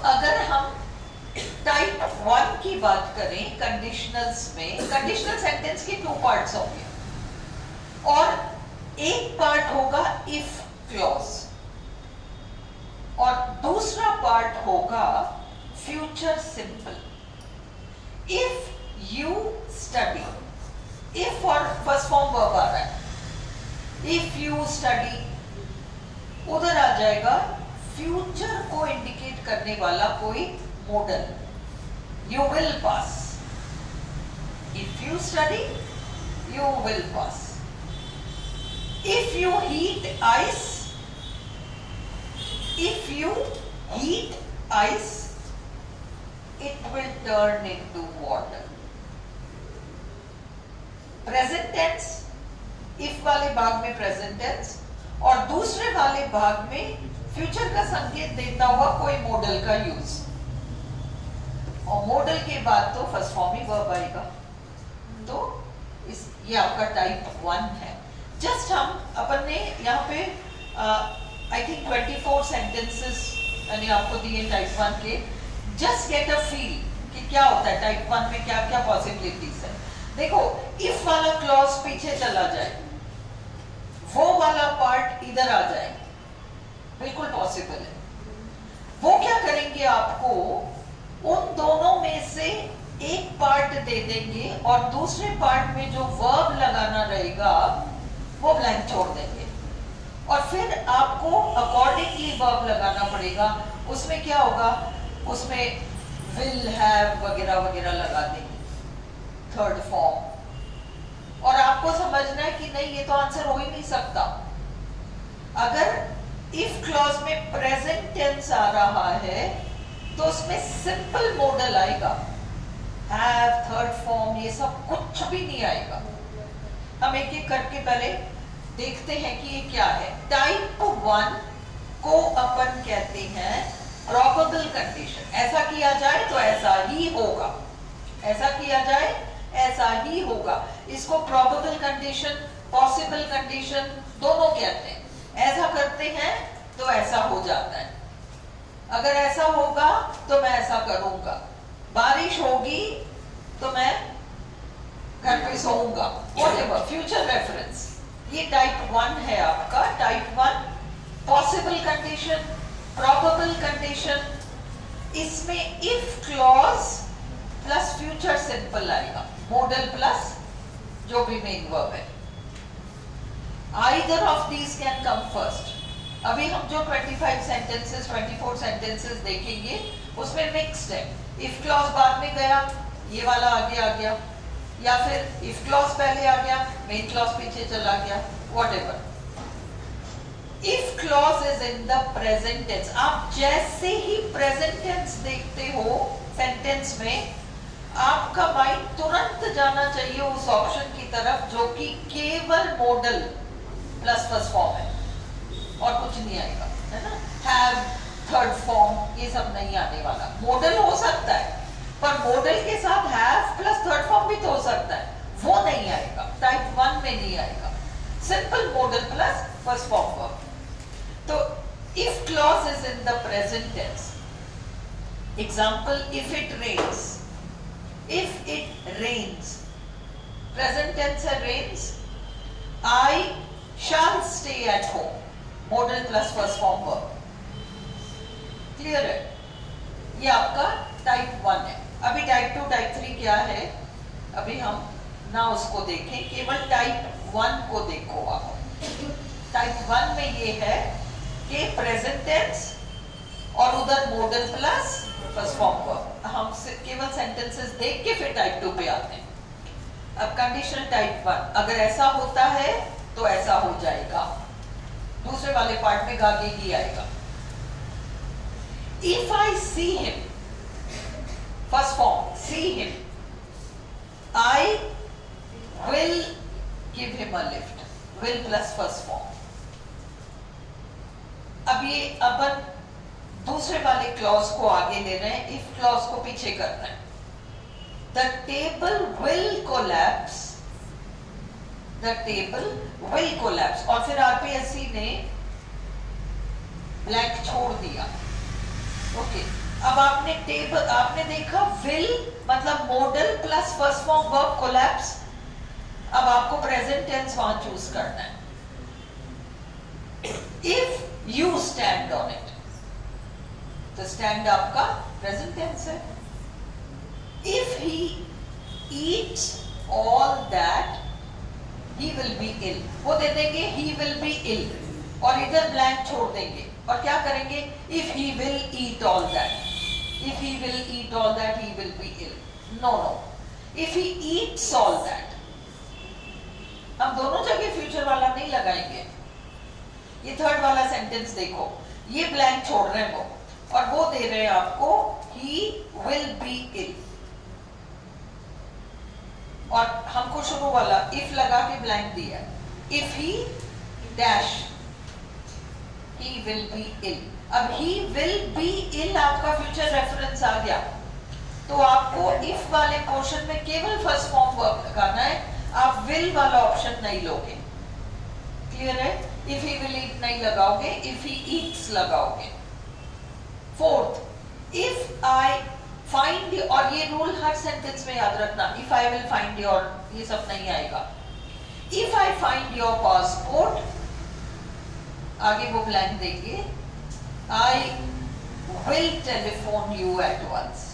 अगर हम टाइप 1 की बात करें कंडीशनल्स में, कंडीशनल सेंटेंस के 2 पार्ट्स होंगे और एक पार्ट होगा इफ क्लॉज और दूसरा पार्ट होगा future simple. If you study, if और फर्स्ट फॉर्म वर्ब आ रहा है, इफ यू स्टडी उधर आ जाएगा फ्यूचर को इंडिकेट करने वाला कोई modal, you will pass. If you study you will pass. If you heat ice, if you heat ice it will turn into water। Present tense, if वाले भाग में present tense और दूसरे वाले भाग में फ्यूचर का संकेत देता हुआ कोई मॉडल का यूज, और मॉडल के बाद तो फर्स्ट फॉर्म ही वर्ब आएगा। तो ये आपका टाइप 1 है। जस्ट हम अपन ने यहाँ पे I think 24 sentences मैंने आपको दिए टाइप 1 के। जस्ट गेट अ फील कि क्या होता है टाइप 1 में, क्या क्या पॉसिबिलिटीज है। देखो इफ वाला क्लॉज पीछे चला जाए, वो वाला पार्ट इधर आ जाए, बिल्कुल पॉसिबल है। वो क्या करेंगे, आपको उन दोनों में से एक पार्ट दे देंगे और दूसरे पार्ट में जो वर्ब लगाना रहेगा वो ब्लैंक छोड़ देंगे और फिर आपको अकॉर्डिंगली वर्ब लगाना पड़ेगा। उसमें क्या होगा, उसमें विल हैव वगैरह वगैरह लगा देंगे थर्ड फॉर्म, और आपको समझना है कि नहीं ये तो आंसर हो ही नहीं सकता। अगर इफ क्लॉज में प्रेजेंट टेंस आ रहा है तो उसमें सिंपल मॉडल आएगा, हैव, थर्ड फॉर्म, ये सब कुछ भी नहीं आएगा। हम एक एक करके पहले देखते हैं कि ये क्या है। टाइप 1 को अपन कहते हैं प्रोबेबल कंडीशन। ऐसा किया जाए तो ऐसा ही होगा, ऐसा किया जाए ऐसा ही होगा। इसको प्रोबेबल कंडीशन, पॉसिबल कंडीशन दोनों कहते हैं। ऐसा करते हैं तो ऐसा हो जाता है, अगर ऐसा होगा तो मैं ऐसा करूंगा, बारिश होगी तो मैं घर पे सोऊंगा, व्हाटएवर, फ्यूचर रेफरेंस। ये टाइप 1 है आपका। Type 1 possible condition, probable condition, इसमें if clause plus future simple आएगा, मॉडल प्लस जो भी मेन वर्ब है। Either of these can come first. अभी हम जो 24 सेंटेंसेस देखेंगे उसमें मिक्स्ड है। इफ क्लॉज बाद में गया, ये वाला आगे आ गया, या फिर इफ क्लॉज पहले आ गया, मेन क्लॉज पीछे चला गया, whatever. If clause is in the present tense, आप जैसे ही प्रेजेंट टेंस देखते हो सेंटेंस में, आपका माइंड तुरंत जाना चाहिए उस ऑप्शन की तरफ जो कि केवल मॉडल प्लस फर्स्ट फॉर्म है और कुछ नहीं आएगा, है ना। हैव, थर्ड फॉर्म, ये सब नहीं आने वाला। मॉडल हो सकता है पर मॉडल के साथ हैव प्लस थर्ड फॉर्म भी तो हो सकता है, वो नहीं आएगा, टाइप 1 में नहीं आएगा। Simple modal plus first form verb. तो if clause is in the present tense, example if it rains, if it rains, present tense है rains, I shall stay at home, modal plus first form verb. Clear है, ये आपका type 1 है। अभी type 2 type 3 क्या है, अभी हम ना उसको देखें, केवल टाइप 1 को देखो आप। टाइप 1 में ये है कि प्रेजेंट टेंस और उधर model plus first form verb. हम केवल सेंटेंसेस देख के फिर टाइप 2 पे आते हैं। अब कंडीशनल टाइप 1, अगर ऐसा होता है तो ऐसा हो जाएगा, दूसरे वाले पार्ट में आगे ही आएगा। If I see him, first form, see him, I will give him a lift, will plus first form। अब ये अपन दूसरे वाले क्लॉज को आगे ले रहे हैं, इफ क्लॉज को पीछे करना है। The table will collapse, the table will collapse, और फिर आरपीएससी ने ब्लैंक छोड़ दिया। ओके, अब आपने टेबल आपने देखा विल मतलब modal plus first form verb collapse. अब आपको प्रेजेंट टेंस वहां चूज करना है। If you stand on it, तो स्टैंड आपका प्रेजेंट टेंस है। If he eats all that he will be ill, वो दे देंगे ही विल बी इल और इधर ब्लैंक छोड़ देंगे और क्या करेंगे, if he will eat all that, if he will eat all that he will be ill. No no, if he eats all that, हम दोनों जगह फ्यूचर वाला नहीं लगाएंगे। ये थर्ड वाला सेंटेंस देखो, ये ब्लैंक छोड़ रहे हैं वो और वो दे रहे हैं आपको ही विल बी इल, और हमको शुरू वाला इफ लगा के ब्लैंक दिया, if he dash he will be ill. अब ही विल बी इल आपका फ्यूचर रेफरेंस आ गया, तो आपको इफ वाले पोर्शन में केवल फर्स्ट फॉर्म वर्ब लगाना है, आप विल वाला ऑप्शन नहीं लोगे। क्लियर है? इफ ही विल ईट नहीं लगाओगे, इफ ही ईट्स लगाओगे। फोर्थ, इफ आई फाइंड, और ये रूल हर सेंटेंस में याद रखना, if I will find your, ये सब नहीं आएगा। If I find your passport, आगे वो ब्लैंक देंगे, I will telephone you at once,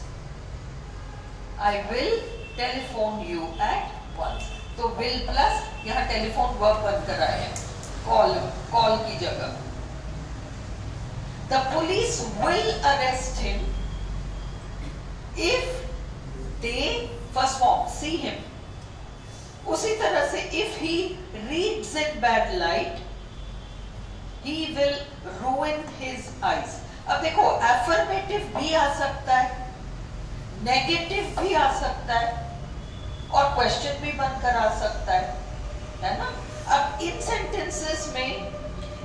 I will telephone you at once. तो विल प्लस यहां टेलीफोन वर्ब बन कर आए हैं, कॉल की जगह। The police will arrest him if they first form see him. उसी तरह से if he reads in bad light he will ruin his eyes। अब देखो एफर्मेटिव भी आ सकता है, नेगेटिव भी आ सकता है और क्वेश्चन भी बनकर आ सकता है ना। अब इन सेंटेंसेस में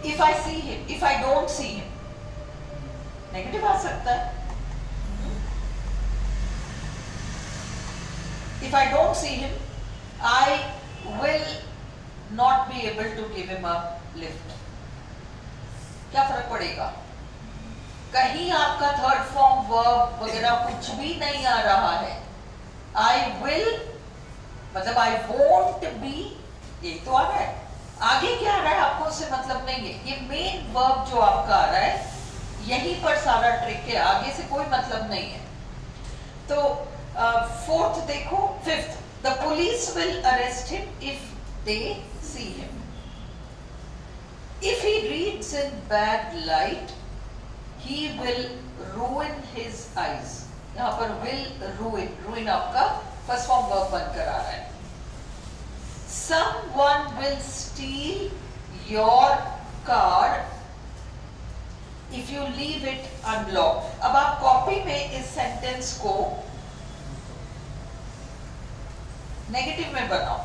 if I see him, if I don't see him, negative आ सकता है। If I don't see him, I will not be able to give him a lift. क्या फर्क पड़ेगा? कहीं आपका थर्ड फॉर्म वर्ब वगैरह कुछ भी नहीं आ रहा है। आई विल मतलब आई वोंट बी, ये तो आ रहा है। आगे क्या आ रहा है आपको उससे मतलब नहीं है। ये मेन वर्ब जो आपका आ रहा है, यहीं पर सारा ट्रिक है, आगे से कोई मतलब नहीं है। तो फोर्थ देखो, fifth, the police will arrest him if they see him. If he reads in bad light, he will ruin his eyes। यहाँ पर will ruin आपका फर्स्ट फॉर्म वर्ब बनकर आ रहा है। Someone will steal your car if you leave it unlocked। अब आप copy में इस सेंटेंस को नेगेटिव में बनाओ।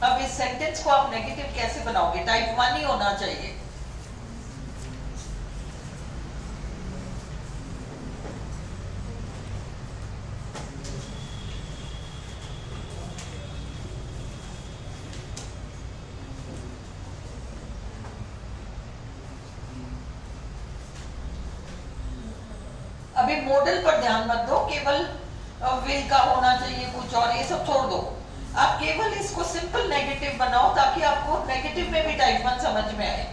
अब इस सेंटेंस को आप नेगेटिव कैसे बनाओगे? टाइप 1 ही होना चाहिए। अभी मॉडल पर ध्यान मत दो, केवल विल का होना चाहिए कुछ और, ये सब छोड़ दो। आप केवल इसको सिंपल नेगेटिव बनाओ ताकि आपको नेगेटिव में भी टाइप 1 समझ में आए।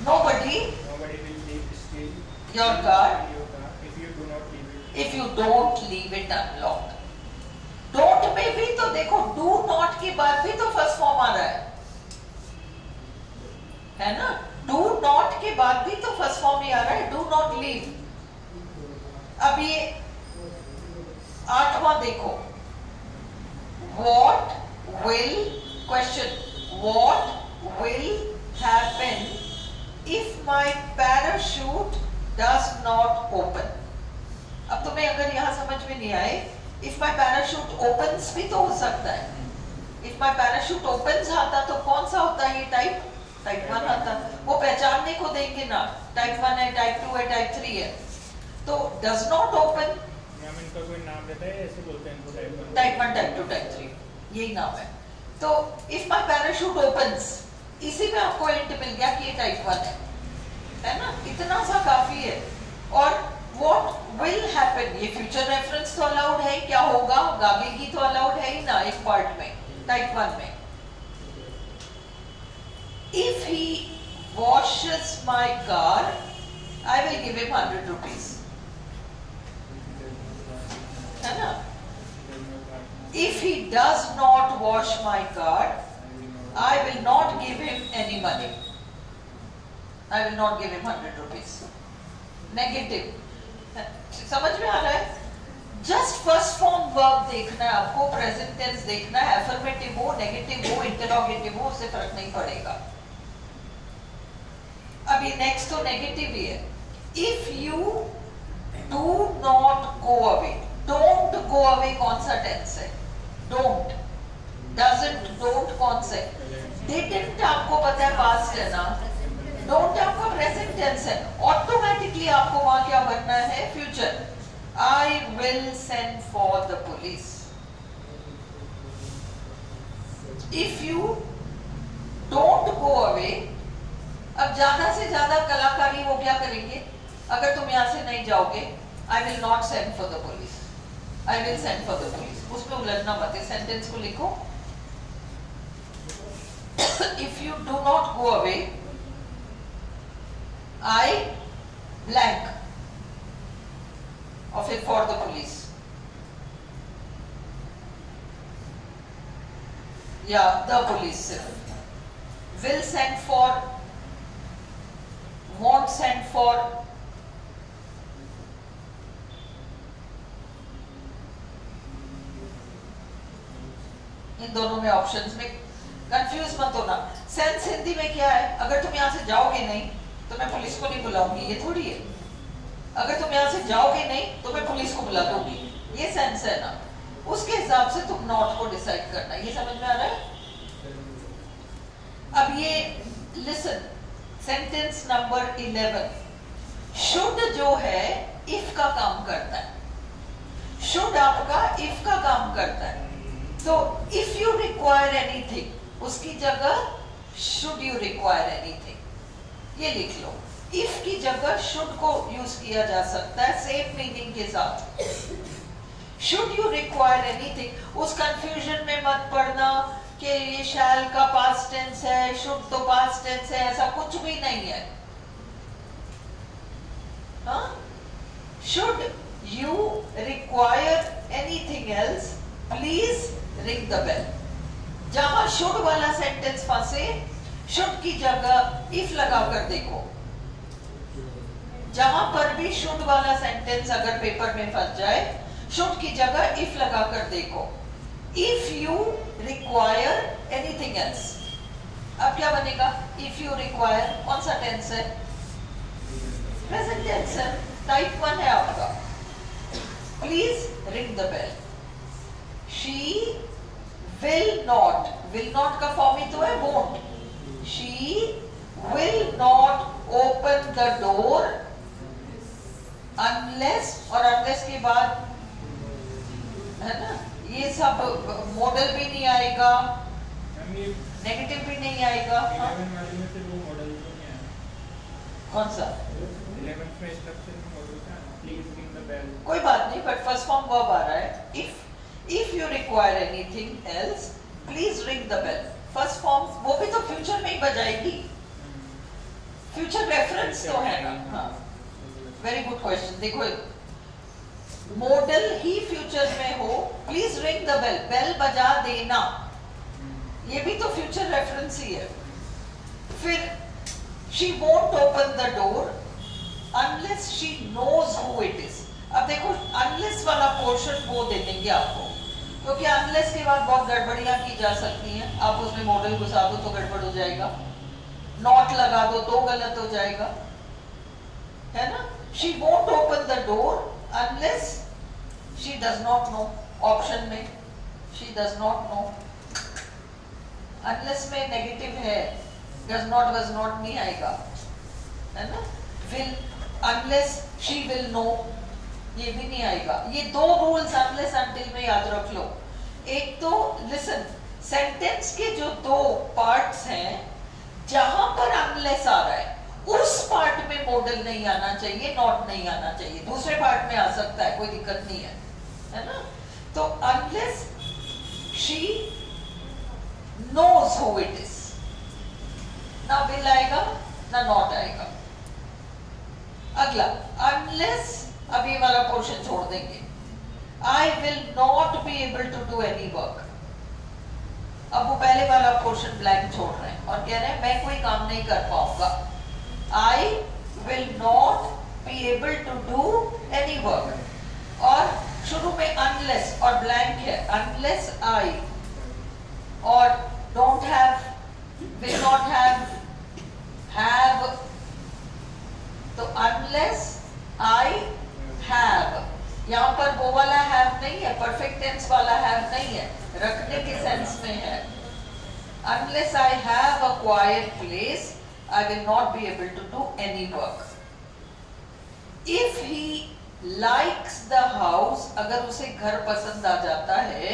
Nobody will steal your car if you don't leave it unlocked। Don't में भी तो देखो, do not के बाद भी तो फर्स्ट फॉर्म आ रहा है ना। do not के बाद भी तो फर्स्ट फॉर्म ही आ रहा है, do not leave। अब ये 8वां देखो, What will, question, what will happen if my parachute does not open? अब तुम्हें अगर यहाँ समझ में नहीं आए, if my parachute opens भी तो हो सकता है। if my parachute opens आता तो कौन सा होता है? ये टाइप 1 आता। वो पहचानने को देंगे ना, टाइप 1 है, टाइप 2 है, टाइप 3 है। तो does not open, इनका कोई नाम देता है, ऐसे बोलते हैं इनको टाइप 1, टाइप 2, टाइप 3, यही नाम है। तो इफ माय पैराशूट ओपन्स, इसी में आपको हिंट मिल गया कि ये टाइप 1 है ना, इतना सा काफी है। और व्हाट विल हैपन, ये फ्यूचर रेफरेंस तो अलाउड है, क्या होगा, गागेगी तो अलाउड है ही ना एक पार्ट में, टाइप 1 में। If he washes my car I will give him 100 rupees, है ना। If he does not wash my car, I will not give him any money. I will not give him 100 rupees. Negative. समझ में आ रहा है? Just first form verb देखना है आपको, present tense देखना है, affirmative हो, negative हो, interrogative हो, उससे फर्क नहीं पड़ेगा। अब ये next तो negative ही है। If you do not go away, don't go away कौन सा tense है? Don't, doesn't, don't कौन से? Didn't आपको पता है past है ना, don't आपका present tense है, automatically आपको वहां क्या बनना है, future। I will send for the police। If you don't go away, अब ज्यादा से ज्यादा कलाकारी वो क्या करेंगे, अगर तुम यहाँ से नहीं जाओगे, I will not send for the police, I will send for the police। उसमें उलझना मत है, सेंटेंस को लिखो। If you do not go away, I blank or फिर for the police, या the police सिर्फ, will send for, won't send for, इन दोनों में ऑप्शंस में कंफ्यूज मत होना। सेंस हिंदी में क्या है, अगर तुम यहाँ से जाओगे नहीं तो मैं पुलिस को नहीं बुलाऊंगी, ये थोड़ी है। अगर तुम यहाँ से जाओगे नहीं तो मैं पुलिस को बुला दूंगी, ये सेंस है ना। उसके हिसाब से तुम नॉट को डिसाइड करना, ये समझ में आ रहा है। अब ये लिसन, सेंटेंस नंबर 11, शुड जो है इफ का काम करता है, शुड आपका इफ का काम करता है। तो इफ यू रिक्वायर एनीथिंग, उसकी जगह शुड यू रिक्वायर एनीथिंग, ये लिख लो। इफ की जगह शुड को यूज किया जा सकता है सेम मीनिंग के साथ। शुड यू रिक्वायर एनीथिंग, उस कंफ्यूजन में मत पड़ना कि ये शैल का पास्ट टेंस है, शुड तो पास्ट टेंस है, ऐसा कुछ भी नहीं है। हाँ, should you require anything else please ring the bell. जहां शुड वाला सेंटेंस फंसे, शुड की जगह इफ लगाकर देखो। जहां पर भी शुड वाला सेंटेंस अगर पेपर में फंस जाए, शुड की जगह इफ लगाकर देखो। If you require anything else, अब क्या बनेगा, इफ यू रिक्वायर कौन सा टेंस है, प्रेजेंट टेंस है, टाइप 1 है आपका। Please ring the bell. She will not का फॉर्म ही तो है won't। She will not open the door unless, और unless के बाद है ना, ये सब मॉडल भी नहीं आएगा, नेगेटिव भी नहीं आएगा। कौन सा, कोई बात नहीं, बट फर्स्ट फॉर्म वर्ब आ रहा है। If you require anything else, please ring the bell। First form वो भी तो फ्यूचर में ही बजाएगी, फ्यूचर रेफरेंस तो है ना। हाँ, वेरी गुड क्वेश्चन। देखो मॉडल ही फ्यूचर में हो, please ring the bell, bell बजा देना, ये भी तो फ्यूचर रेफरेंस ही है। फिर she won't open the door unless she knows who it is। अब देखो unless वाला पोर्शन वो दे देंगे आपको, क्योंकि unless के बाद बहुत गड़बड़ियां की जा सकती हैं। आप उसमें मॉडल घुसा दो तो गड़बड़ हो जाएगा, नॉट लगा दो तो गलत हो जाएगा, है ना। she won't open the door unless she does not know, option में she does not know। unless में नेगेटिव है, does not was not नहीं आएगा, है ना। will, unless she will know, ये भी नहीं आएगा। ये दो रूल्स unless until में याद रख लो। एक तो लिसन, सेंटेंस के जो दो पार्ट्स हैं, जहां पर अनलेस आ रहा है उस पार्ट में मॉडल नहीं आना चाहिए, नॉट नहीं आना चाहिए, दूसरे पार्ट में आ सकता है, कोई दिक्कत नहीं है ना। तो unless she knows who it is, ना विल आएगा ना नॉट आएगा। अगला, अनलेस, अब ये वाला पोर्शन छोड़ देंगे, I will not be able to do any work. अब वो पहले वाला पोर्शन ब्लैंक छोड़ रहे हैं और कह रहे हैं मैं कोई काम नहीं कर पाऊंगा। I will not be able to do any work. और शुरू में unless और blank है, unless I और don't have, will not have, तो unless I have, यहाँ पर वो वाला have नहीं है, perfect tense वाला have नहीं है, रखने के सेंस में है। Unless I have a quiet place, I will not be able to do any work. If he likes the house, अगर उसे घर पसंद आ जाता है,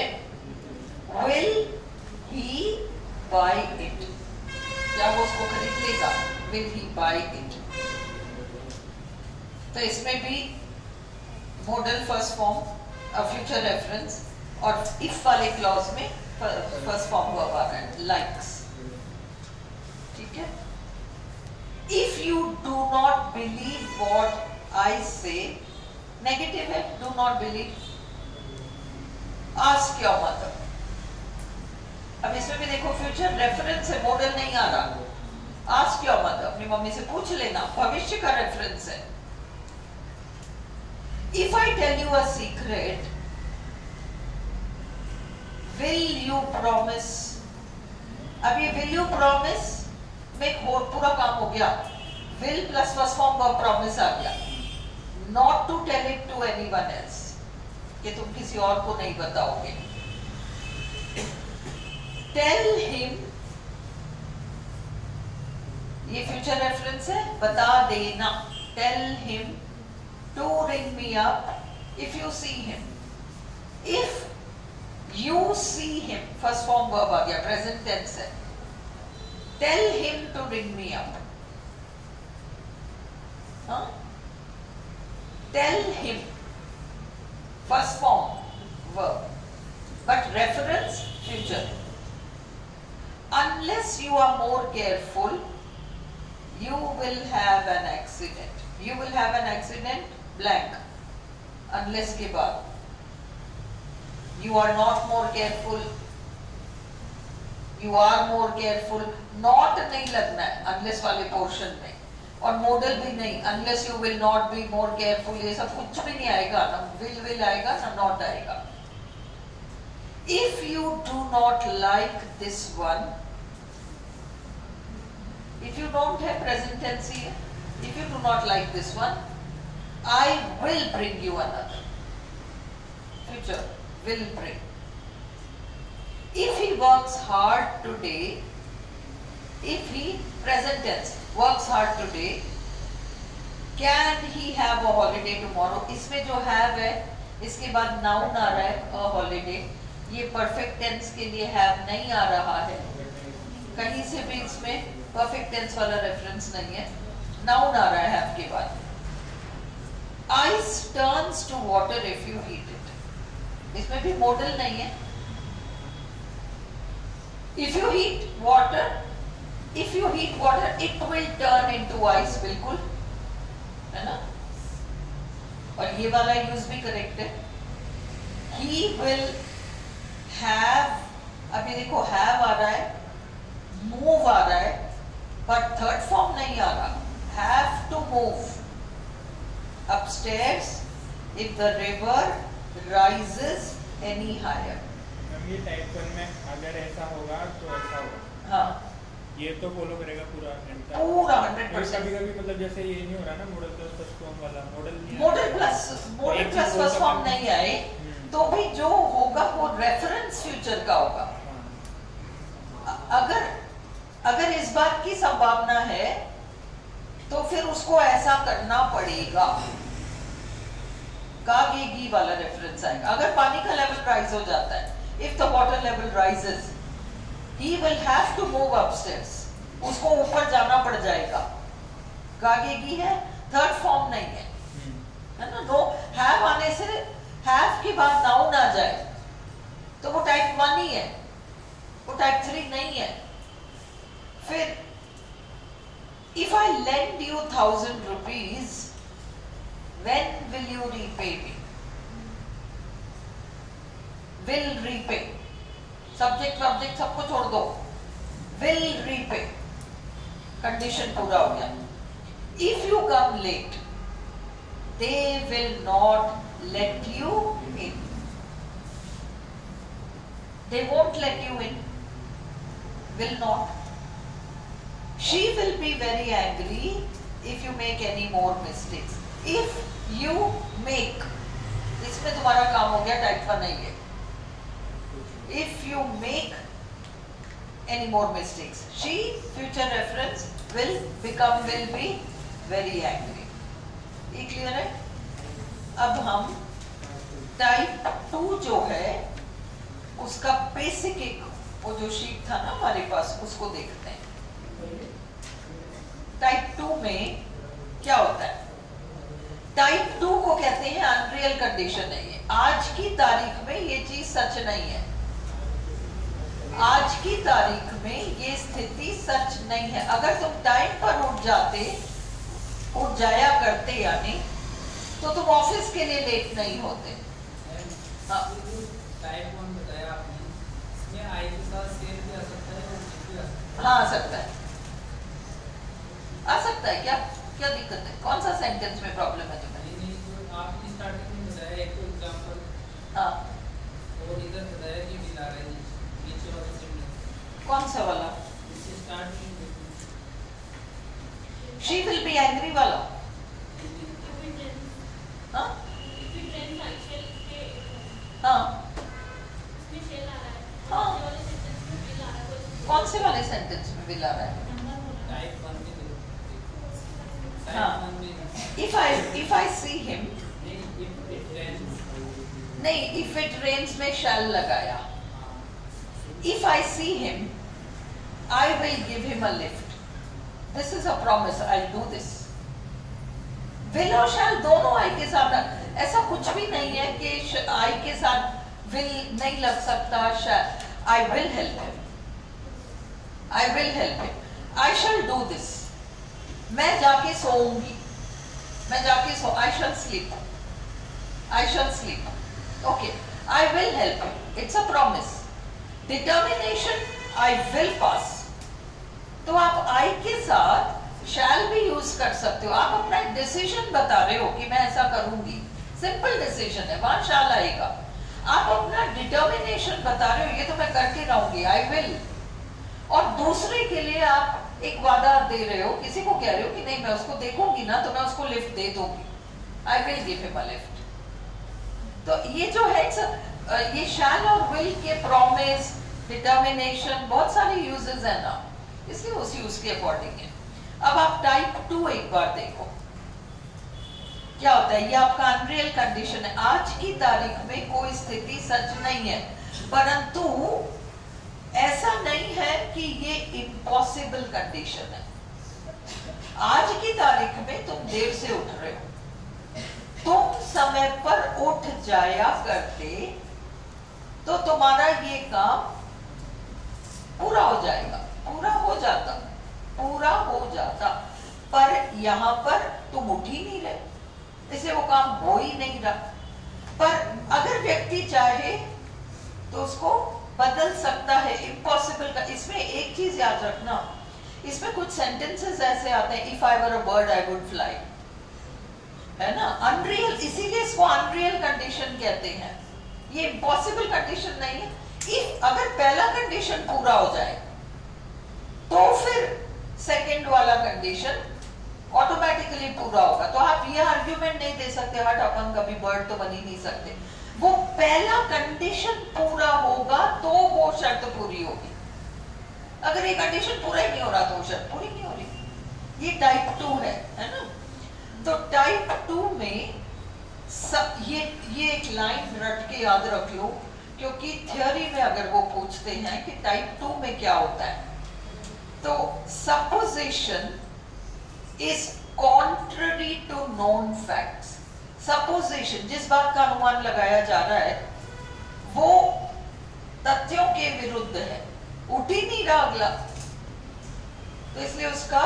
will he buy it? क्या वो उसको खरीद लेगा? Will he buy it? तो इसमें भी model first form, future reference, और इफ वाले क्लॉज में फर्स्ट फॉर्म वर्ब आ रहा है, likes। ठीक है? If you do not believe what I say, negative है, do not believe, ask your mother। अब इसमें भी देखो फ्यूचर रेफरेंस है, मॉडल नहीं आ रहा। ask your mother, अपनी मम्मी से पूछ लेना, भविष्य का रेफरेंस है। If I tell you a secret, will you promise? अब ये will you promise में पूरा काम हो गया, will plus first form verb promise आ गया। not to tell it to anyone else, कि तुम किसी और को नहीं बताओगे। tell him, ये फ्यूचर रेफरेंस है, बता देना। tell him to ring me up if you see him। if you see him, first form verb आ गया, प्रेजेंट टेंस है। tell him to ring me up, huh? tell him, first form verb, but reference future। unless you are more careful, you will have an accident। you will have an accident, blank, unless के बाद you are not more careful, you are more careful, not नहीं लगना है unless वाले portion में, और model भी नहीं, unless you will not be more careful, ये सब कुछ भी नहीं आएगा, ना will आएगा ना not आएगा। if you do not like this one, if you don't have present tense here, if you do not like this one, I will bring you another, future will bring। if he works hard today, if he, present tense, works hard today, can he have a holiday tomorrow? इसमें जो have है, इसके बाद noun आ रहा है, a holiday, ये perfect tense के लिए have नहीं आ रहा है, कहीं से भी इसमें perfect tense वाला reference नहीं है, noun आ रहा है have के बाद। ice turns to water if you heat it, इसमें भी modal नहीं है। if you heat water, if you heat water, it will turn into ice, बिल्कुल है ना। और ये वाला यूज भी करेक्ट है। he will have, अभी देखो have आ रहा है, move आ रहा है, but थर्ड फॉर्म नहीं आ रहा, have to move upstairs if the river rises any higher। ये टाइप 1 में अगर ऐसा होगा तो ऐसा होगा। हाँ, ये तो फॉलो करेगा पूरा पूरा 100%। कभी-कभी मतलब जैसे ये नहीं हो रहा ना, मॉडल प्लस फर्स्ट फॉर्म वाला, मॉडल प्लस फर्स्ट फॉर्म नहीं आए तो भी जो होगा वो रेफरेंस फ्यूचर का होगा। अगर इस बात की संभावना है तो फिर उसको ऐसा करना पड़ेगा, कागेगी वाला रेफरेंस आएगा। अगर पानी का लेवल राइज हो जाता है, if the water level rises, he will have to move upstairs, उसको ऊपर जाना पड़ जाएगा। गागेगी है, थर्ड फॉर्म नहीं है ना। नो हैव आने से हैव की बात नाउन आ जाए तो वो टाइप 1 ही है, वो टाइप 3 नहीं है। फिर if I lend you 1,000 rupees, when will you repay me? Will repay, subject object सबको छोड़ दो, will repay, कंडीशन पूरा हो गया। If you come late, they will not let you in. They won't let you in. Will not. She will be very angry if you make any more mistakes. If you make, इसमें तुम्हारा काम हो गया, type 1 नहीं है। If you make any more mistakes, she, future reference, will be very angry. ये clear है? अब हम टाइप 2 जो है उसका बेसिक एक वो जो शीट था ना हमारे पास, उसको देखते हैं। टाइप 2 में क्या होता है? टाइप 2 को कहते हैं अनरियल कंडीशन है। ये आज की तारीख में ये चीज सच नहीं है, आज की तारीख में ये स्थिति सच नहीं है। अगर तुम टाइम पर उठ जाया करते यानी, तो तुम ऑफिस के लिए लेट नहीं होते। हाँ, टाइप 1 बताया आपने, इसमें आई के साथ सेल भी आ सकता है और भी आ सकता है। हाँ आ सकता है, आ सकता है। क्या क्या दिक्कत है? कौन सा सेंटेंस में प्रॉब्लम है तुम्हें? नहीं, तो आपने स्टार्टिंग में बताया एक तो एग्जांपल, हाँ, और इधर बताया कि बिला रहे हैं नीचे वाले सेंटेंस। कौन सा वाला? इससे स्टार्ट नहीं। She will be angry वाला। हाँ हाँ हाँ, कौन से वाले सेंटेंस में बिल आ रहा है? टाइप 1 में हाँ, if I see him, नहीं, if it rains में shall लगाया। If I see him, I will give him a lift. This is a promise, I'll do this. Will और shall दोनों I के साथ, ऐसा कुछ भी नहीं है कि I के साथ will नहीं लग सकता। shall, I will help him, I will help him, I shall do this, मैं जाके सोऊंगी, मैं जाके I shall sleep, I shall sleep, okay, I will help him, it's a promise. Determination, I will pass, तो आप I के साथ shall भी use कर सकते हो। आप अपना एक डिसीजन बता रहे हो कि मैं ऐसा करूंगी, सिंपल डिसीजन है, वहां shall आएगा। आप अपना डिटर्मिनेशन बता रहे हो, ये तो मैं करके रहूंगी, I will, और दूसरे के लिए आप एक वादा दे रहे हो, किसी को कह रहे हो कि नहीं मैं उसको देखूंगी ना तो मैं उसको लिफ्ट दे दूंगी, I will give him a lift। तो ये जो है ये shall और will के प्रॉमिस, डिटर्मिनेशन, बहुत सारे यूजेस है ना, इसलिए उस यूज के अकॉर्डिंग है। अब आप टाइप 2 एक बार देखो क्या होता है। ये आपका अनरियल कंडीशन है, आज की तारीख में कोई स्थिति सच नहीं है, परंतु ऐसा नहीं है कि ये इम्पॉसिबल कंडीशन है। आज की तारीख में तुम देर से उठ रहे हो, तुम समय पर उठ जाया करते तो तुम्हारा ये काम पूरा हो जाएगा, पूरा हो जाता, पर यहाँ पर तुम उठ ही नहीं रहे, इसलिए वो काम हो ही नहीं रहा। पर अगर व्यक्ति चाहे तो उसको बदल सकता है, इम्पॉसिबल का। इसमें एक चीज याद रखना, इसमें कुछ सेंटेंसेस ऐसे आते हैं, if I were a bird I would fly, है ना, अनरियल, इसीलिए इसको अनरियल कंडीशन कहते हैं। ये इम्पॉसिबल कंडीशन नहीं है। इफ अगर पहला कंडीशन पूरा हो जाए तो फिर सेकंड वाला कंडीशन ऑटोमेटिकली पूरा होगा। तो आप ये आर्ग्यूमेंट नहीं दे सकते हट अपन कभी बर्ड तो बन ही नहीं सकते, वो पहला कंडीशन पूरा होगा तो वो शर्त पूरी होगी। अगर ये कंडीशन पूरा ही नहीं हो रहा तो वो शर्त पूरी नहीं हो रही। ये टाइप 2 है ना। तो टाइप 2 में ये एक लाइन रट के याद रख लो क्योंकि थ्योरी में अगर वो पूछते हैं कि टाइप 2 में क्या होता है, तो supposition is contrary to known facts. Supposition, जिस बात का अनुमान लगाया जा रहा है वो तथ्यों के विरुद्ध है, उठ ही नहीं रहा अगला, तो इसलिए उसका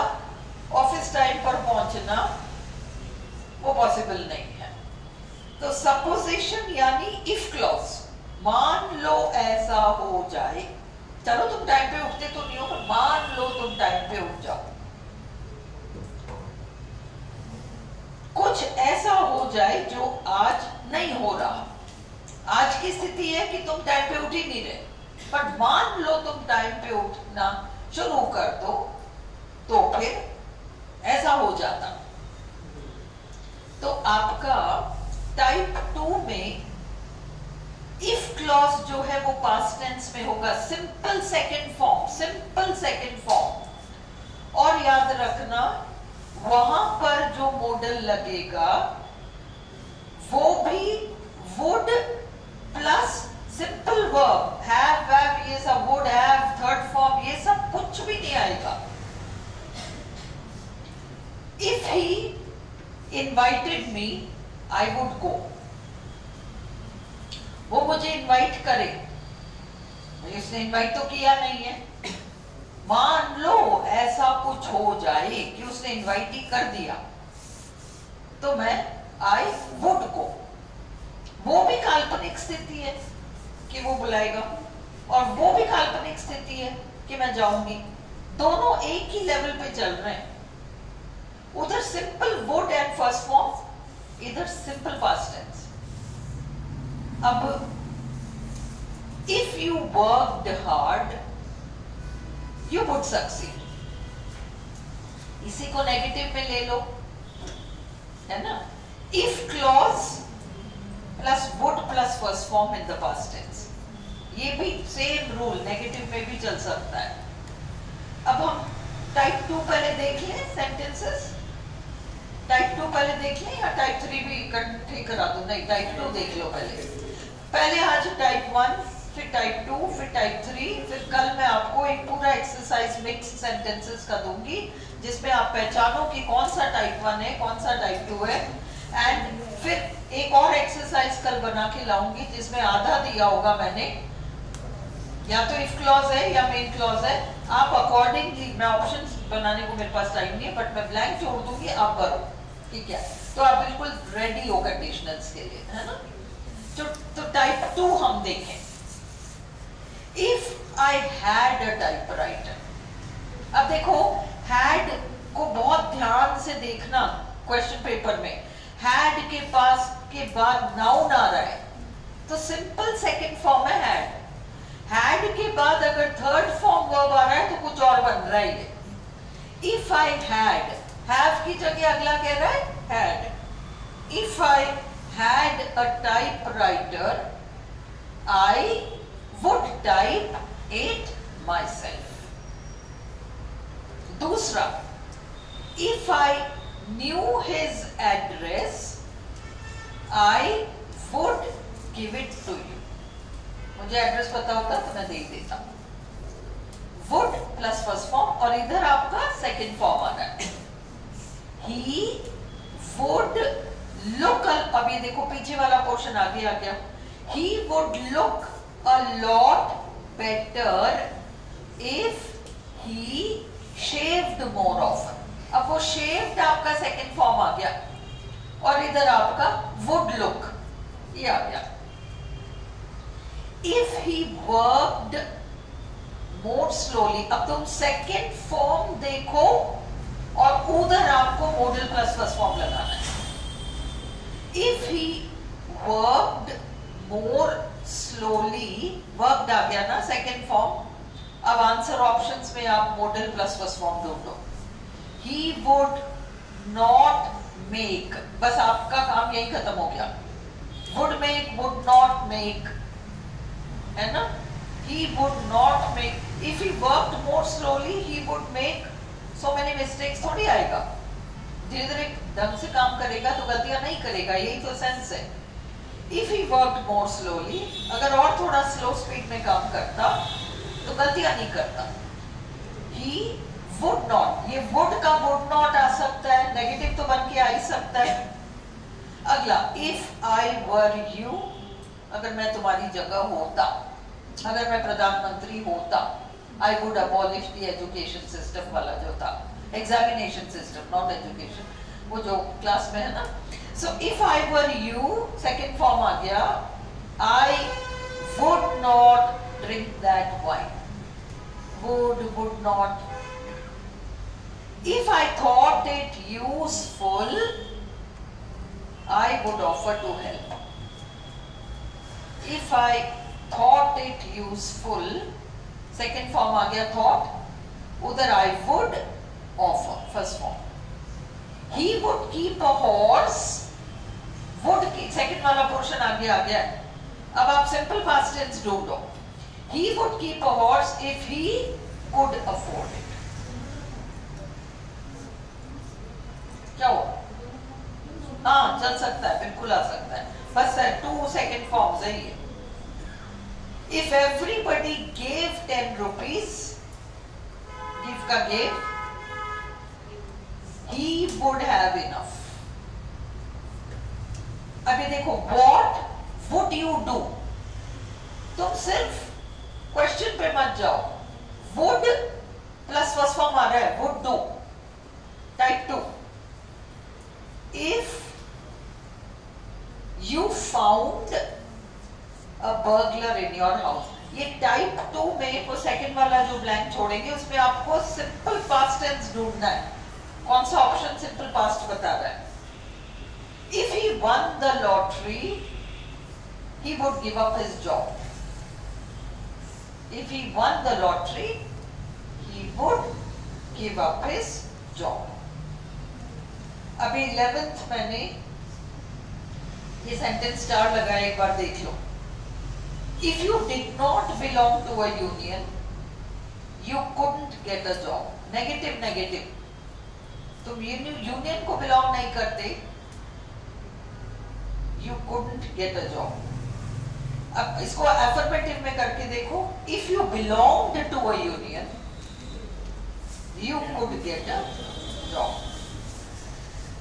ऑफिस टाइम पर पहुंचना वो पॉसिबल नहीं है। तो सपोजिशन यानी इफ क्लॉज, मान लो ऐसा हो जाए, चलो तुम टाइम पे उठते तो नहीं हो, पर मान लो तुम टाइम पे उठ जाओ, कुछ ऐसा हो जाए जो आज नहीं हो रहा। आज की स्थिति है कि तुम टाइम पे उठ ही नहीं रहे, पर मान लो तुम टाइम पे उठना शुरू कर दो तो फिर ऐसा हो जाता। तो आपका टाइप 2 में इफ क्लॉज जो है वो पास्ट टेंस में होगा, simple second form, simple second form. और याद रखना वहां पर जो मॉडल लगेगा वो भी would plus simple verb, have, have, ये सब वुड हैव, थर्ड फॉर्म, ये सब कुछ भी नहीं आएगा। If he invited me I would go, वो मुझे इनवाइट करे, उसने इनवाइट तो किया नहीं है, मान लो ऐसा कुछ हो जाए कि उसने इनवाइट ही कर दिया तो मैं आई वुड गो। वो भी काल्पनिक स्थिति है कि वो बुलाएगा, और वो भी काल्पनिक स्थिति है कि मैं जाऊंगी, दोनों एक ही लेवल पे चल रहे हैं। उधर simple would and first form, इधर सिंपल पास्ट टेंस। अब if you worked hard you would succeed, इसी को नेगेटिव में ले लो, है ना। If clause plus would plus first form in the past tense, ये भी सेम रूल नेगेटिव में भी चल सकता है। अब हम टाइप 2 पहले देख लें, सेंटेंसेस टाइप 2 पहले देख लें या टाइप 3 भी इकट्ठे करा दो? नहीं, टाइप 2 देख लो पहले आज टाइप 1, फिर टाइप 2, फिर टाइप 3, फिर कल मैं आपको एक पूरा एक्सरसाइज मिक्स सेंटेंसेस का दूंगी जिसमें आप पहचानो कि कौन सा टाइप 1 है, कौन सा टाइप 2 है। एंड फिर एक और एक्सरसाइज कल बना के लाऊंगी जिसमें आधा दिया होगा मैंने, या तो इफ क्लॉज है या मेन क्लॉज है, आप अकॉर्डिंगली, मैं ऑप्शंस बनाने को मेरे पास टाइम नहीं है बट मैं ब्लैंक छोड़ दूंगी, आप करो, ठीक है। तो आप बिल्कुल रेडी हो कंडीशनल्स के लिए, है ना। तो टाइप 2 हम देखें। If I had a typewriter, अब देखो हैड को बहुत ध्यान से देखना, क्वेश्चन पेपर में हैड के पास के बाद नाउन आ रहा है तो सिंपल सेकंड फॉर्म है हैड। हैड के बाद अगर थर्ड फॉर्म वर्ब आ रहा है तो कुछ और बन रहा है। इफ आई हैड, हैव की जगह अगला कह रहा है had. If I had a typewriter I would type it myself. दूसरा, if I knew his address I would give it to you. मुझे एड्रेस पता होता तो मैं दे देता। वुड प्लस फर्स्ट फॉर्म, और इधर आपका सेकंड फॉर्म आ रहा है ही वुड लुक। अब ये देखो पीछे वाला पोर्शन आगे आ गया। He would look a lot better if he shaved more often. अब वो शेव्ड आपका सेकंड फॉर्म आ गया और इधर आपका वुड लुक ये आ गया। If he worked more slowly, अब तुम सेकंड फॉर्म देखो और उधर आपको मॉडल प्लस फर्स्ट फॉर्म लगाना है। If he worked more slowly, worked आ गया ना सेकंड फॉर्म। अब आंसर ऑप्शंस में आप मॉडल प्लस फर्स्ट फॉर्म ढूंढ लो। He would not make, बस आपका काम यही खत्म हो गया। would make, would not make, है ना। He would not make. If he worked more slowly, he would make so many mistakes। थोड़ी आएगा, धीरे धीरे ढंग से काम करेगा तो गलतियां नहीं करेगा, यही तो सेंस है। If he worked more slowly, अगर और थोड़ा स्लो स्पीड में काम करता तो गलतियां नहीं करता. He would not, ये would का would not आ सकता है, नेगेटिव तो बन के आ ही सकता है. अगला, if I were you, अगर मैं तुम्हारी जगह होता, अगर मैं प्रधानमंत्री होता, I would abolish the education system वाला जो था, examination system, not education, वो जो क्लास में है ना. So if I were you, second form आ गया, I would not drink that wine. Would not. If I thought it useful, I would offer to help. If I thought it useful, second form आ गया thought, उधर I would offer, first form. He would keep a horse, would keep, second वाला portion आगे आ गया. अब आप simple past tense ढूंढो. He would keep a horse if he could afford it. क्या हुआ? हाँ, चल सकता है, बिल्कुल आ सकता है. बस 2 सेकंड फॉर्म्स है ये. If everybody gave 10 rupees, give का gave, he would have enough. अभी देखो, what would you do? तुम सिर्फ क्वेश्चन पे मत जाओ. would प्लस फर्स्ट फॉर्म आ रहा है, would do. Type 2. if you found a burglar in your house, ये टाइप 2 में वो सेकंड वाला जो ब्लैंक छोड़ेंगे उसमें आपको सिंपल पास्ट टेंस ढूंढना है. कौन सा ऑप्शन सिंपल पास्ट बता रहा है? If he won the lottery, he would give up his job. If he won the lottery, he would give up his job. अभी 11th मैंने ये सेंटेंस स्टार लगाया, एक बार देख लो. If you did not belong to a union, you couldn't get a job. Negative negative. तुम union को belong नहीं करते, you couldn't get a job. अब इसको एफर्मेटिव में करके देखो. If you belonged to a union, you could get a job.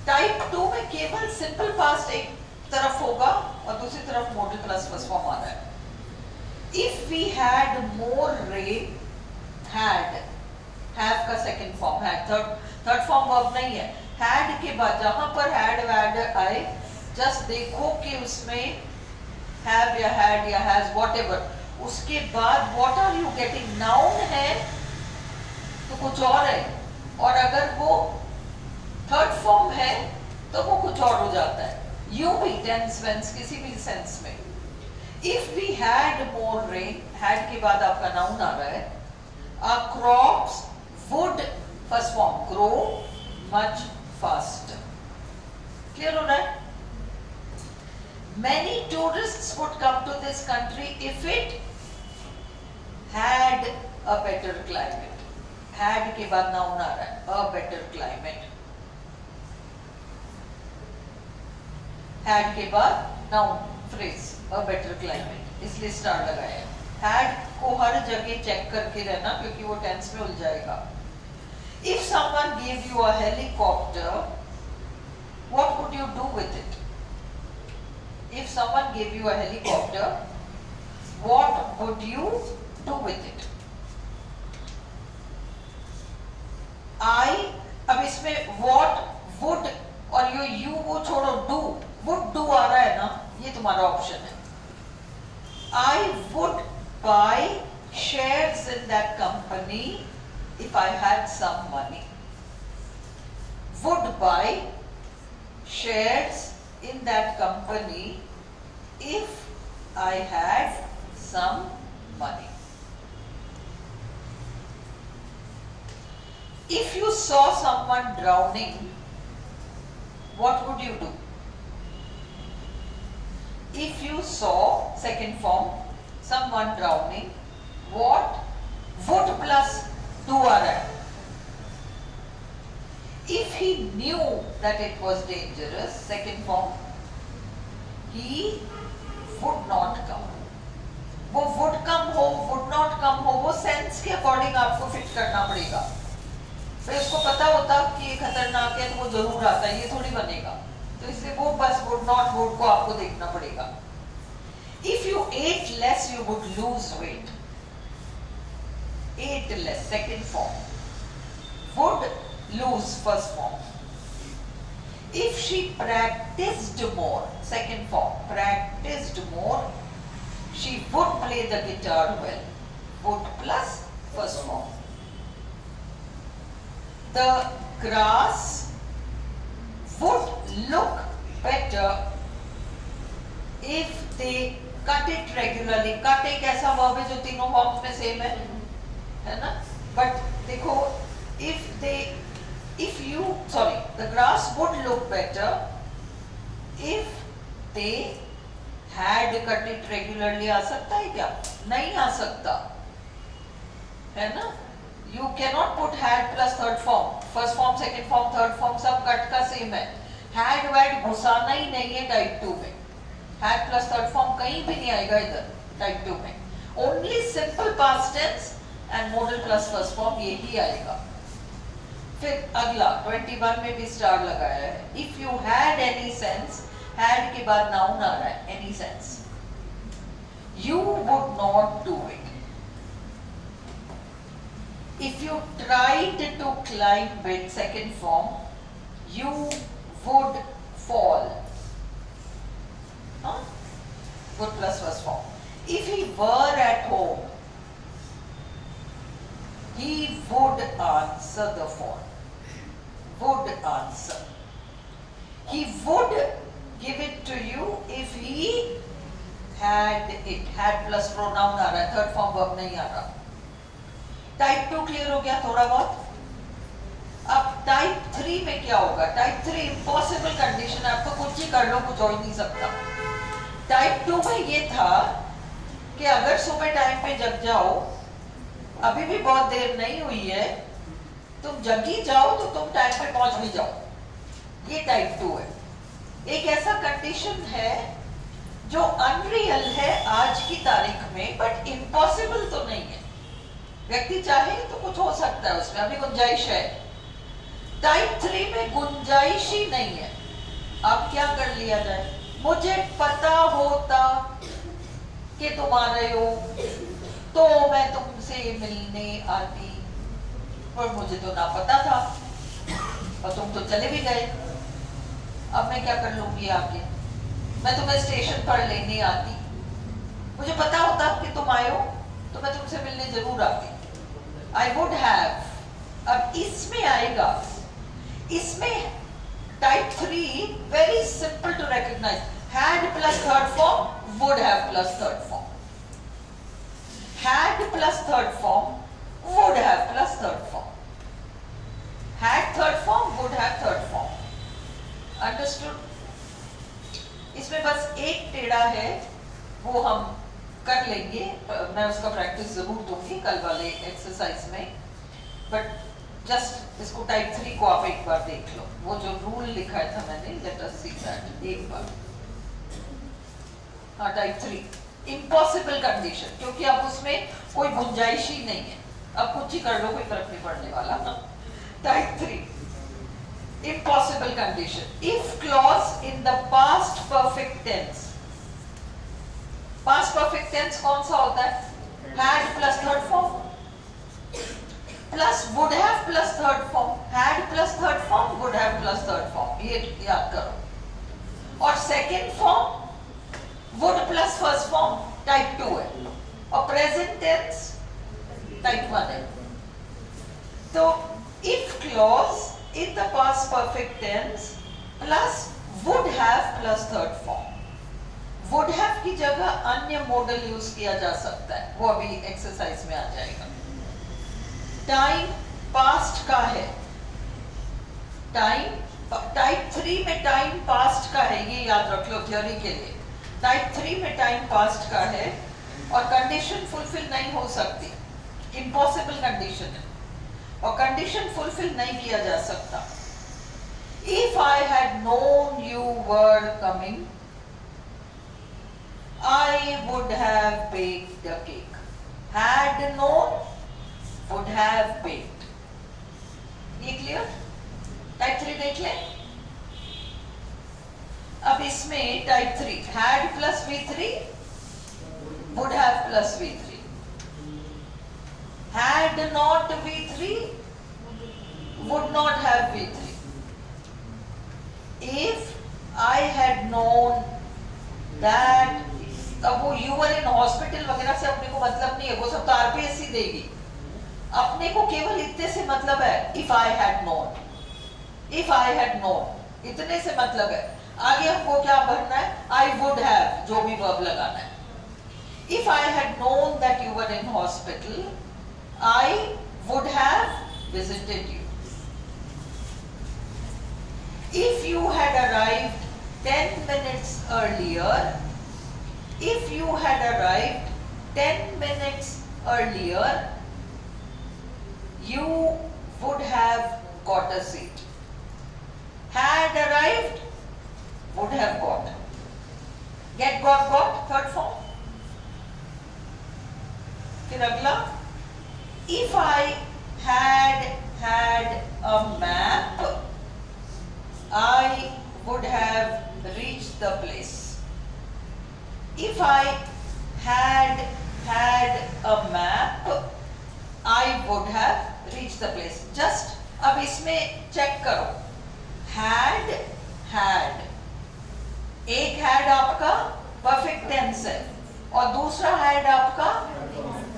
Type 2 में केवल सिंपल पास्ट एक तरफ होगा और दूसरी तरफ मॉडल प्लस फर्स्ट फॉर्म आ रहा है. If we had more rain, had, have का second form, had, third form verb नहीं है. had के बाद जहां पर had आए, जस्ट देखो कि उसमें have या had या has whatever, उसके बाद what are you getting, noun है तो कुछ और है, और अगर वो थर्ड फॉर्म है तो वो कुछ और हो जाता है. यूं भी टेंस वेंस किसी भी सेंस में. If we had more rain, had के बाद आपका नाउन आ रहा है. Our crops would, first form, grow much faster. Clear हो रहा है? Many tourists would come to this country if it had a better climate. Had के बाद नाउन आ रहा है, a better climate. Had के बाद noun phrase, a better climate, इसलिए स्टार लगाया. had को हर जगह चेक करके रहना क्योंकि वो टेंस में उलझ जाएगा. If someone gave you a helicopter, what would you do with it? If someone gave you a helicopter, what would you do with it? अब इसमें what, would और you वो छोड़ो, do, would do आ रहा है ना, ये तुम्हारा ऑप्शन है. I would buy shares in that company if I had some money. Would buy shares in that company if I had some money. If you saw someone drowning, what would you do? If you saw, second form, someone drowning, what would plus do आ रहा है. If he knew that it was dangerous, second form, he would not come. वो would come हो, would not come हो, वो sense के according आपको fit करना पड़ेगा। फिर उसको पता होता कि ये खतरनाक है तो वो जरूर आता है, ये थोड़ी बनेगा। तो इसलिए वो बस would not, would को आपको देखना पड़ेगा। If you ate less, you would lose weight. Ate less, second form. Would lose, first form. If she practiced more, second form, practiced more, she would play the guitar well. Would plus first form. The grass would look better if they cut it regularly. Cut एक ऐसा verb है जो तीनों forms में same है ना? But देखो, the grass would look better if they had cut it regularly. आ सकता है क्या? नहीं आ सकता, है ना? You cannot put had plus third form, first form, second form, third form सब कट का सेम है। had वैड घुसाना ही नहीं है टाइप 2 में। had plus third form कहीं भी नहीं आएगा इधर टाइप 2 में। only simple past tense and modal plus first form यही आएगा। फिर अगला 21 में भी स्टार लगाया है। if you had any sense, had के बाद नाउन आ रहा है, any sense, you would not do it. If you tried to climb it, second form, you would fall. Huh? Would plus first form. If he were at home, he would answer the phone. Would answer. He would give it to you if he had it. Had plus pronoun आ रहा है, third form verb नहीं आ रहा। Type 2 clear हो गया थोड़ा बहुत। अब type 3 में क्या होगा? टाइप 3 इम्पॉसिबल कंडीशन है, आपको कुछ ही कर लो, कुछ हो ही नहीं सकता। टाइप 2 में ये था कि अगर सुबह टाइम पे जग जाओ, अभी भी बहुत देर नहीं हुई है, तुम जगी जाओ तो तुम टाइम पे पहुंच भी जाओ। ये टाइप 2 है। एक ऐसा कंडीशन है जो अनरियल है आज की तारीख में, बट इम्पॉसिबल तो नहीं है। व्यक्ति चाहे तो कुछ हो सकता है, उसमें अभी गुंजाइश है। टाइप 3 में गुंजाइश ही नहीं है। अब क्या कर लिया जाए? मुझे पता होता कि तुम आ रहे हो तो मैं तुमसे मिलने आती, पर मुझे तो ना पता था और तुम तो चले भी गए। अब मैं क्या कर लूंगी आगे? मैं तुम्हें स्टेशन पर लेने आती, मुझे पता होता कि तुम आए हो तो मैं तुमसे मिलने जरूर आती। I would have। अब इसमें आएगा, इसमें type 3 very simple to recognise. had plus third form, would have plus third form. had plus third form, would have plus third form. had third form, would have third form. Understood? इसमें बस एक टेढ़ा है, वो हम कर लेंगे, मैं उसका प्रैक्टिस जरूर दूंगी कल वाले एक्सरसाइज में। बट जस्ट इसको टाइप 3 को आप एक बार देख लो, वो जो रूल लिखा था मैंने, लेट अस सी दैट एक बार। हाँ, टाइप 3 इम्पॉसिबल कंडीशन, क्योंकि अब उसमें कोई गुंजाइश ही नहीं है। अब कुछ ही कर लो, कोई फर्क नहीं पड़ने वाला। Type 3 impossible condition. If clause in the past perfect tense, past perfect tense कौन सा होता है? had plus third form plus would have plus third form, had plus third form, would have plus third form, ये याद करो। और second form would plus first form type 2 है, और present tense type 1 है। तो if clause in the past perfect tense plus would have plus third form, would have की जगह अन्य मॉडल यूज किया जा सकता है, वो अभी एक्सरसाइज में आ जाएगा। टाइम पास्ट का है, टाइम टाइप 3 में टाइम पास्ट का है, ये याद रख लो थ्योरी के लिए। टाइप 3 में टाइम पास्ट का है और कंडीशन फुलफिल नहीं हो सकती, इम्पॉसिबल कंडीशन है और कंडीशन फुलफिल नहीं किया जा सकता। If I had known you were coming, I would have baked a cake. Had known, would have baked. ये क्लियर? टाइप 3 देख लें. अब इसमें type 3 had plus V3 would have plus V3. Had not V3 would not have V3. If I had known that, अब वो you were in hospital वगैरह से अपने को मतलब नहीं है, वो सब तो RPSC देगी. अपने को केवल इतने से मतलब है, if I had known, if I had known, इतने से मतलब है. आगे हमको क्या भरना है? I would have, जो भी verb लगाना है. If I had known that you were in hospital, I would have visited you. If you had arrived 10 minutes earlier, if you had arrived 10 minutes earlier, you would have got a seat. Had arrived, would have got. Get, got, third form. फिर अगला, if I had a map, I would have reached the place. If I had a map, I would have reached the place. Just अब इसमें check करो. Had एक had आपका perfect tense है और दूसरा had आपका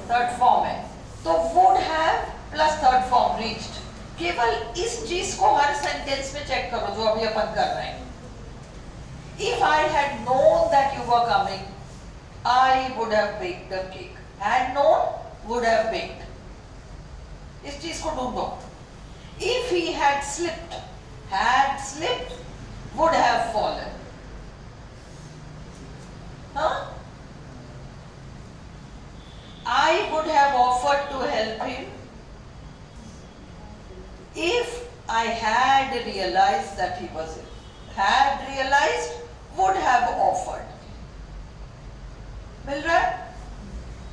third form है, तो would have plus third form reached. केवल इस चीज को हर सेंटेंस में चेक करो जो अभी अपन कर रहे हैं. If I had known that you were coming, I would have baked the cake. Had known, would have baked. इस चीज को ढूंढो. If he had slipped, would have fallen. Huh? I would have offered to help him if I had realized that he was ill. Had realized, would have offered. मिल रहा है?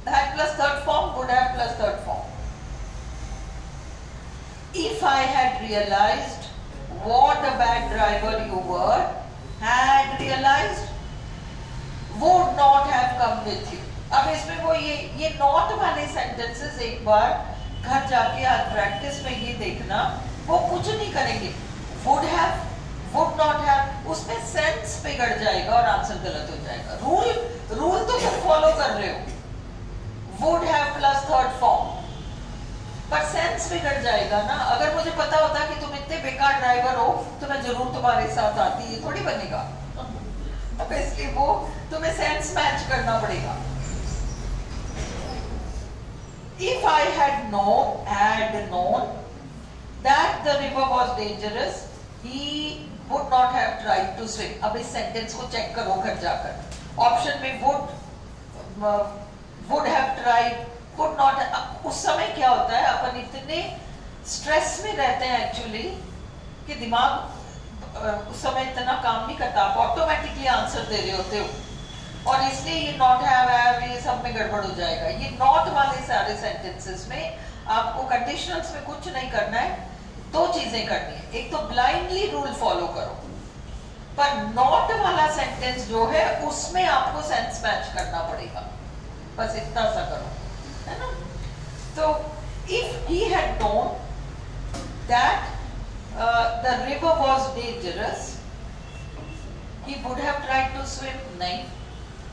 Had plus third form, would have plus third form. If I had realized what a bad driver you were, had realized, would not have come with you. अब इसमें वो ये not वाले sentences एक बार घर जाके आज प्रैक्टिस में ये देखना, वो कुछ नहीं करेंगे. Would have, would not have, उसमें सेंस बिगड़ जाएगा और आंसर गलत हो जाएगा. रूल तो सब फॉलो कर रहे हो. Would have plus third form, पर सेंस बिगड़ जाएगा ना. अगर मुझे पता होता कि तुम इतने बेकार ड्राइवर हो तो मैं जरूर तुम्हारे साथ आती, ये थोड़ी बनेगा. अब इसलिए वो तुम्हें सेंस मैच करना पड़ेगा. If I had known that the river was dangerous, he would not have tried to swim. अब इस सेंटेंस को चेक करो घर जाकर. ऑप्शन में would have tried, would not. उस समय क्या होता है, अपन इतने स्ट्रेस में रहते हैं एक्चुअली कि दिमाग उस समय इतना काम नहीं करता. आप ऑटोमेटिकली आंसर दे रहे होते हो और इसलिए ये नॉट हैव ये सब में गड़बड़ हो जाएगा. ये नॉट वाले सारे सेंटेंसेस में आपको कंडीशनल्स में कुछ नहीं करना है. दो चीजें करनी है. एक तो ब्लाइंडली रूल फॉलो करो, पर नॉट वाला सेंटेंस जो है उसमें आपको सेंस मैच करना पड़ेगा. बस इतना सा करो, है ना. तो if he had known that the river was dangerous, he would have tried to swim. नहीं,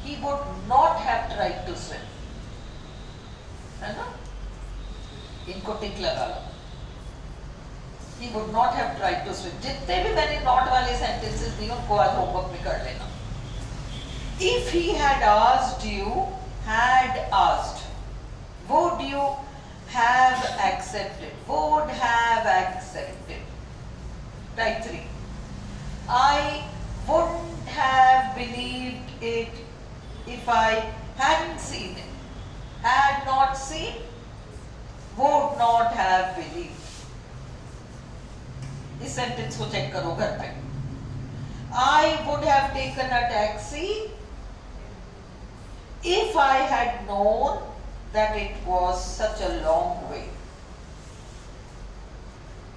he would not have tried to swim. है ना. इनको टिक लगा लो. He would not have tried to swim. जितने भी मैंने नॉट वाले सेंटेंसेस दिए उनको आज होमवर्क में कर लेना. If he had asked you, would you have accepted? Would have accepted. Type 3. I wouldn't have believed it if I hadn't seen it. Had not seen, would not have believed. इस sentence को check करो घर पे. I would have taken a taxi If I had known that it was such a long way.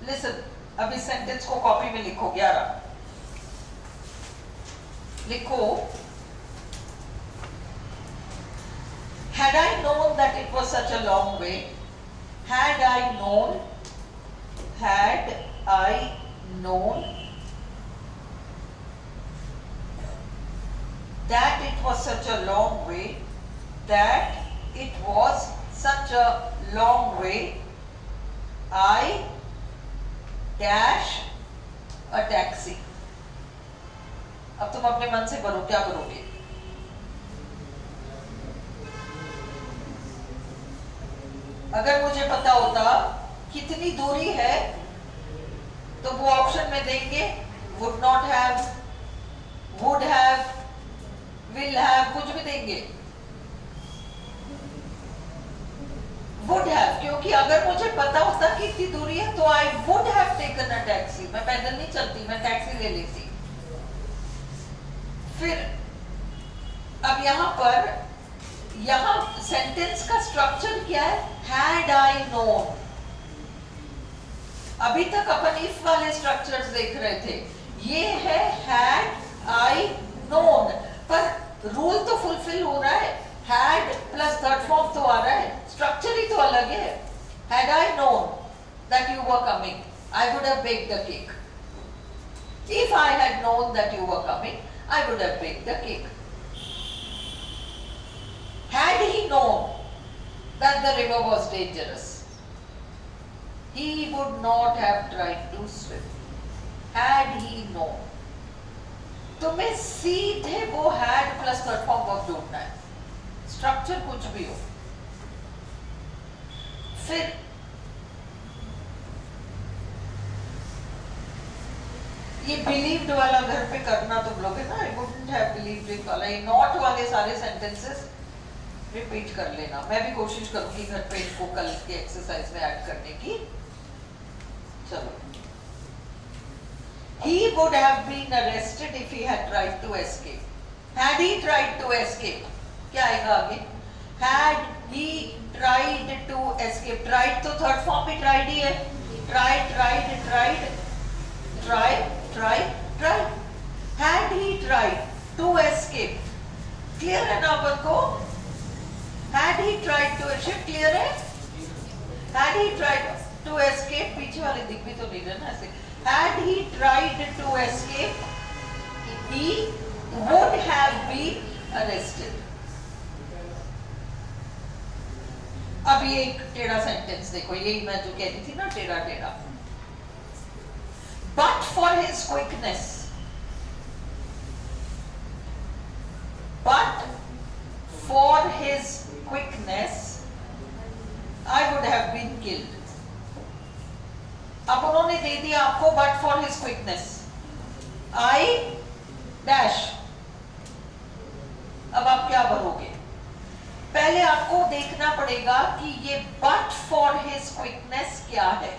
Listen, अब इस sentence को copy में लिखो 11. लिखो, had I known that it was such a long way, had I known that it was such a long way, I dash a taxi. अब तुम अपने मन से करो, क्या करोगे? अगर मुझे पता होता कितनी दूरी है तो वो ऑप्शन में देंगे would not have, would have, will have, कुछ भी देंगे. would have, क्योंकि अगर मुझे पता होता कि इतनी दूरी है तो I would have taken a taxi. मैं पैदल नहीं चलती, मैं टैक्सी ले लेती. फिर अब यहाँ सेंटेंस का स्ट्रक्चर क्या है? Had I known. अभी तक अपन if वाले स्ट्रक्चर्स देख रहे थे. ये है had I known, पर रूल तो फुलफिल हो रहा है. had प्लस थर्ड फॉर्म तो आ रहा है, स्ट्रक्चर ही तो अलग है. Had I known that you were coming, I would have baked the cake. If I had known that you were coming, I would have baked the cake. Had he known that the river was dangerous, he would not have tried to swim. Had he known. तुम्हें सीधे वो had plus third form verb ढूंढना है, structure कुछ भी हो. फिर ये बिलीव्ड वाला घर पे करना तुम लोग है ना. I wouldn't have believed it वाला, ये नॉट वाले सारे सेंटेंसेस रिपीट कर लेना. मैं भी कोशिश करूंगी घर पे इनको कल के एक्सरसाइज में ऐड करने की. चलो. He would have been arrested if he had tried to escape. Had he tried to escape? क्या आएगा आगे? Had he tried to escape? Tried तो थर्ड फॉर्म भी tried ही है. Tried. Had he tried to escape? Clear है ना अपन को? Had he tried to escape? Clear है? Had he tried to escape? पीछे वाले दिख भी तो नहीं रहे ना ऐसे. Had he tried to escape, he would have been arrested. अब ये एक टेढ़ा सेंटेंस देखो, यही मैं जो कह रही थी ना, टेढ़ा. But for his quickness, I would have been killed. अब उन्होंने दे दिया आपको but for his quickness, I dash. अब आप क्या भरोगे? पहले आपको देखना पड़ेगा कि ये but for his quickness क्या है.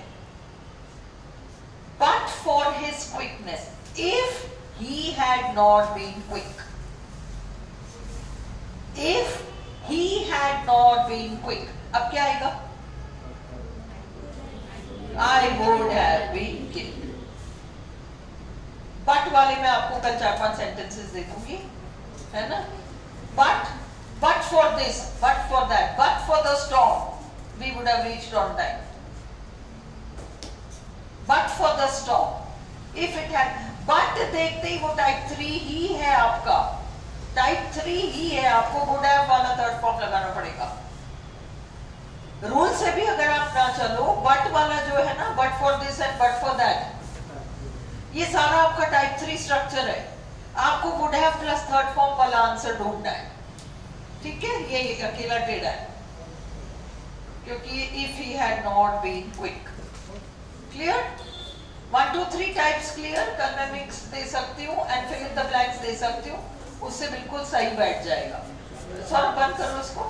But for his quickness, if he had not been quick, if he had not been quick, अब क्या आएगा? I would have been killed. But वाले में आपको कल 4-5 सेंटेंसेस दे दूंगी, है ना? But for this, but for that, but for the storm, we would have reached on time. But for the storm, if it had, but देखते ही वो type 3 ही है आपका. टाइप 3 ही है, आपको would have वाला थर्ड फॉर्म लगाना पड़ेगा. रूल से भी अगर आप ना चलो, बट वाला जो है ना, but for this and but for that, ये सारा आपका टाइप 3 स्ट्रक्चर है. आपको would have plus third form वाला आंसर ढूंढना है. ठीक है, ये अकेला टेढ़ा है क्योंकि if he had not been quick. Clear? 1 2 3 types clear. कल मैं मिक्स दे सकती हूँ and fill in the blanks दे सकती हूँ, उससे बिल्कुल सही बैठ जाएगा. सर बंद करो इसको.